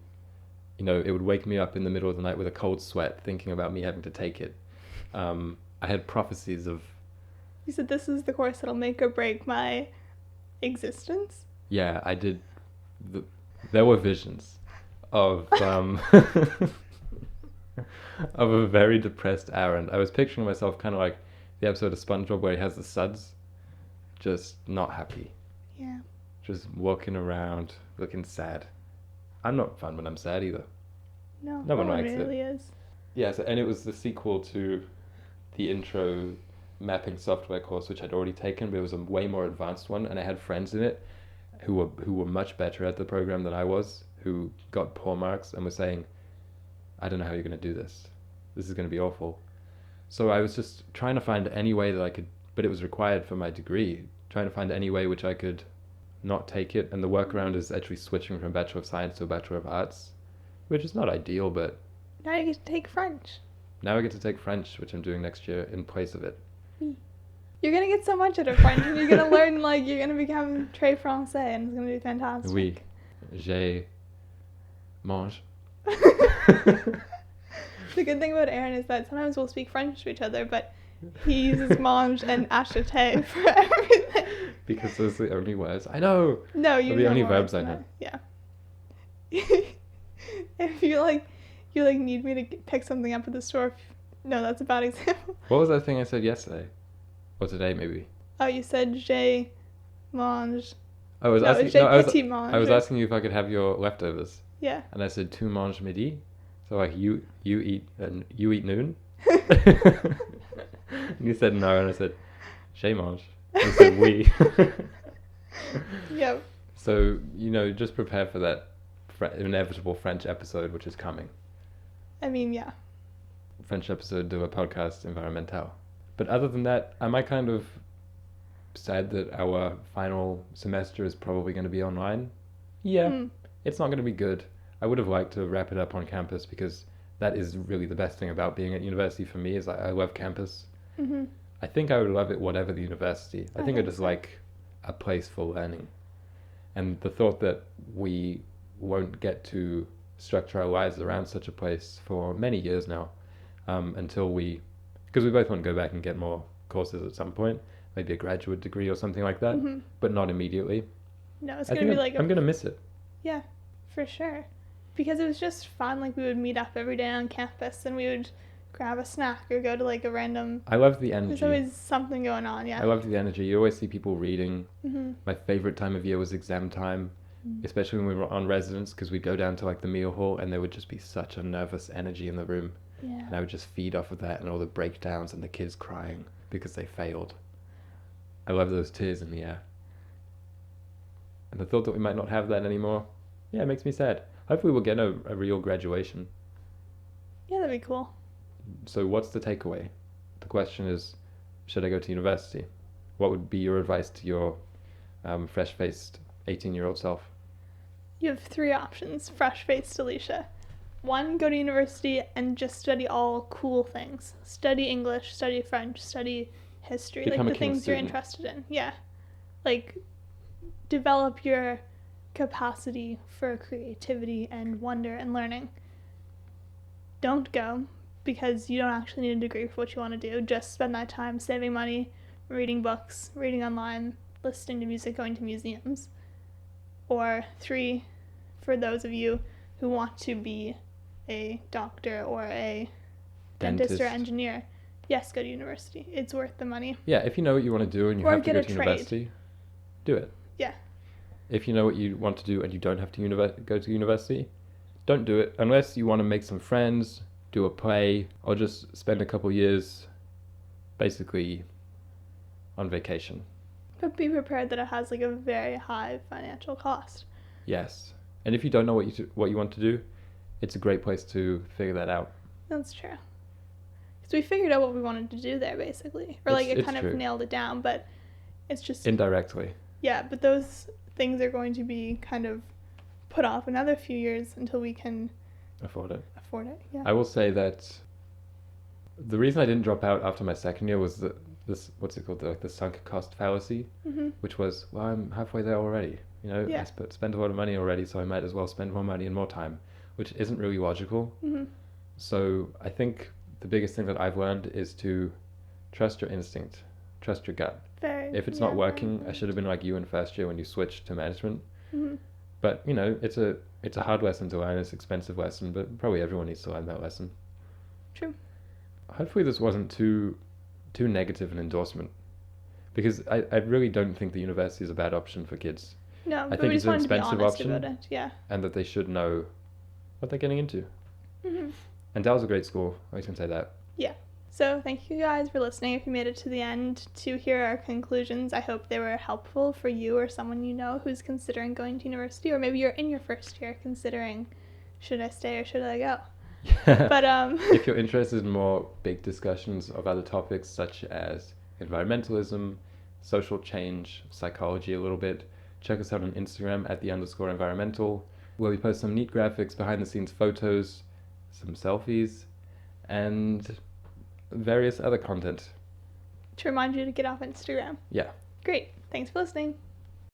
You know, it would wake me up in the middle of the night with a cold sweat thinking about me having to take it. I had prophecies of... You said this is the course that'll make or break my existence? Yeah, I did. There were visions of of a very depressed Aaron. I was picturing myself kind of like the episode of SpongeBob where he has the suds, just not happy. Yeah. Just walking around looking sad. I'm not fun when I'm sad either. No one likes really it. is. Yeah, so, and it was the sequel to the intro mapping software course which I'd already taken, but it was a way more advanced one, and I had friends in it who were much better at the program than I was, who got poor marks and were saying, I don't know how you're going to do this. This is going to be awful. So I was just trying to find any way that I could, but it was required for my degree, trying to find any way which I could not take it. And the workaround is actually switching from Bachelor of Science to a Bachelor of Arts, which is not ideal, but... Now you get to take French. Now I get to take French, which I'm doing next year in place of it. You're going to get so much out of French, and you're going to learn, like, you're going to become très français, and it's going to be fantastic. Oui, j'ai mange. The good thing about Aaron is that sometimes we'll speak French to each other, but he uses mange and acheter for everything. Because those are the only words. I know! No, you They're the know only more verbs than I know. that. Yeah. If you need me to pick something up at the store. No, that's a bad example. What was that thing I said yesterday? Or today, maybe? Oh, you said j'ai mange. I was asking. j'ai No, petit mange. I was asking you if I could have your leftovers, Yeah. and I said tu mange midi, so like you eat noon. And you said no, and I said j'ai mange. And you said oui. Yep. So just prepare for that inevitable French episode, which is coming. I mean, yeah. French episode of a podcast environmental. But other than that, am I kind of sad that our final semester is probably going to be online? Yeah, It's not going to be good. I would have liked to wrap it up on campus because that is really the best thing about being at university for me is I love campus. Mm-hmm. I think I would love it whatever the university. I think it is so. like a place for learning. And the thought that we won't get to structure our lives around such a place for many years now, until because we both want to go back and get more courses at some point, maybe a graduate degree or something like that, but not immediately. No, it's going to be like... I'm going to miss it. Yeah, for sure. Because it was just fun, like we would meet up every day on campus and we would grab a snack or go to like a random... I love the energy. There's always something going on, yeah. I loved the energy. You always see people reading. My favorite time of year was exam time, especially when we were on residence, because we'd go down to like the meal hall and there would just be such a nervous energy in the room. Yeah. And I would just feed off of that and all the breakdowns and the kids crying because they failed. I love those tears in the air. And the thought that we might not have that anymore, yeah, it makes me sad. Hopefully we'll get a real graduation. Yeah, that'd be cool. So what's the takeaway? The question is, should I go to university? What would be your advice to your fresh-faced 18-year-old self? You have 3 options, fresh-faced Alicia. 1, go to university and just study all cool things. Study English, study French, study history, Become like a the King things you're student. interested in. Yeah. Like, develop your capacity for creativity and wonder and learning. Don't go because you don't actually need a degree for what you want to do. Just spend that time saving money, reading books, reading online, listening to music, going to museums. Or 3, for those of you who want to be a doctor or a dentist or engineer, yes, go to university. It's worth the money. Yeah, if you know what you want to do and you Or have to get go a to trade. university, do it. Yeah. If you know what you want to do and you don't have to go to university, don't do it unless you want to make some friends, do a play, or just spend a couple years basically on vacation. But be prepared that it has like a very high financial cost. Yes. And if you don't know what you want to do, it's a great place to figure that out. That's true. Because we figured out what we wanted to do there, basically. Or like it kind of nailed it down, but it's just... indirectly. Yeah, but those things are going to be kind of put off another few years until we can... afford it, yeah. I will say that the reason I didn't drop out after my second year was this, what's it called, the sunk cost fallacy, which was, well, I'm halfway there already. You know, I spent a lot of money already, so I might as well spend more money and more time, which isn't really logical. So I think the biggest thing that I've learned is to trust your instinct, trust your gut. If it's not working, I should have been like you in first year when you switched to management. But, you know, it's a hard lesson to learn, it's an expensive lesson, but probably everyone needs to learn that lesson. True. Hopefully this wasn't too negative an endorsement, because I really don't think the university is a bad option for kids. No, I but think we it's just an wanted to be expensive honest option, about it. Yeah. and that they should know what they're getting into. And Dell's a great school, I can say that. Yeah. So thank you guys for listening. If you made it to the end to hear our conclusions, I hope they were helpful for you or someone you know who's considering going to university, or maybe you're in your first year considering, should I stay or should I go? But if you're interested in more big discussions of other topics such as environmentalism, social change, psychology a little bit, check us out on Instagram at @the_environmental, where we post some neat graphics, behind the scenes photos, some selfies, and various other content. To remind you to get off Instagram. Yeah. Great. Thanks for listening.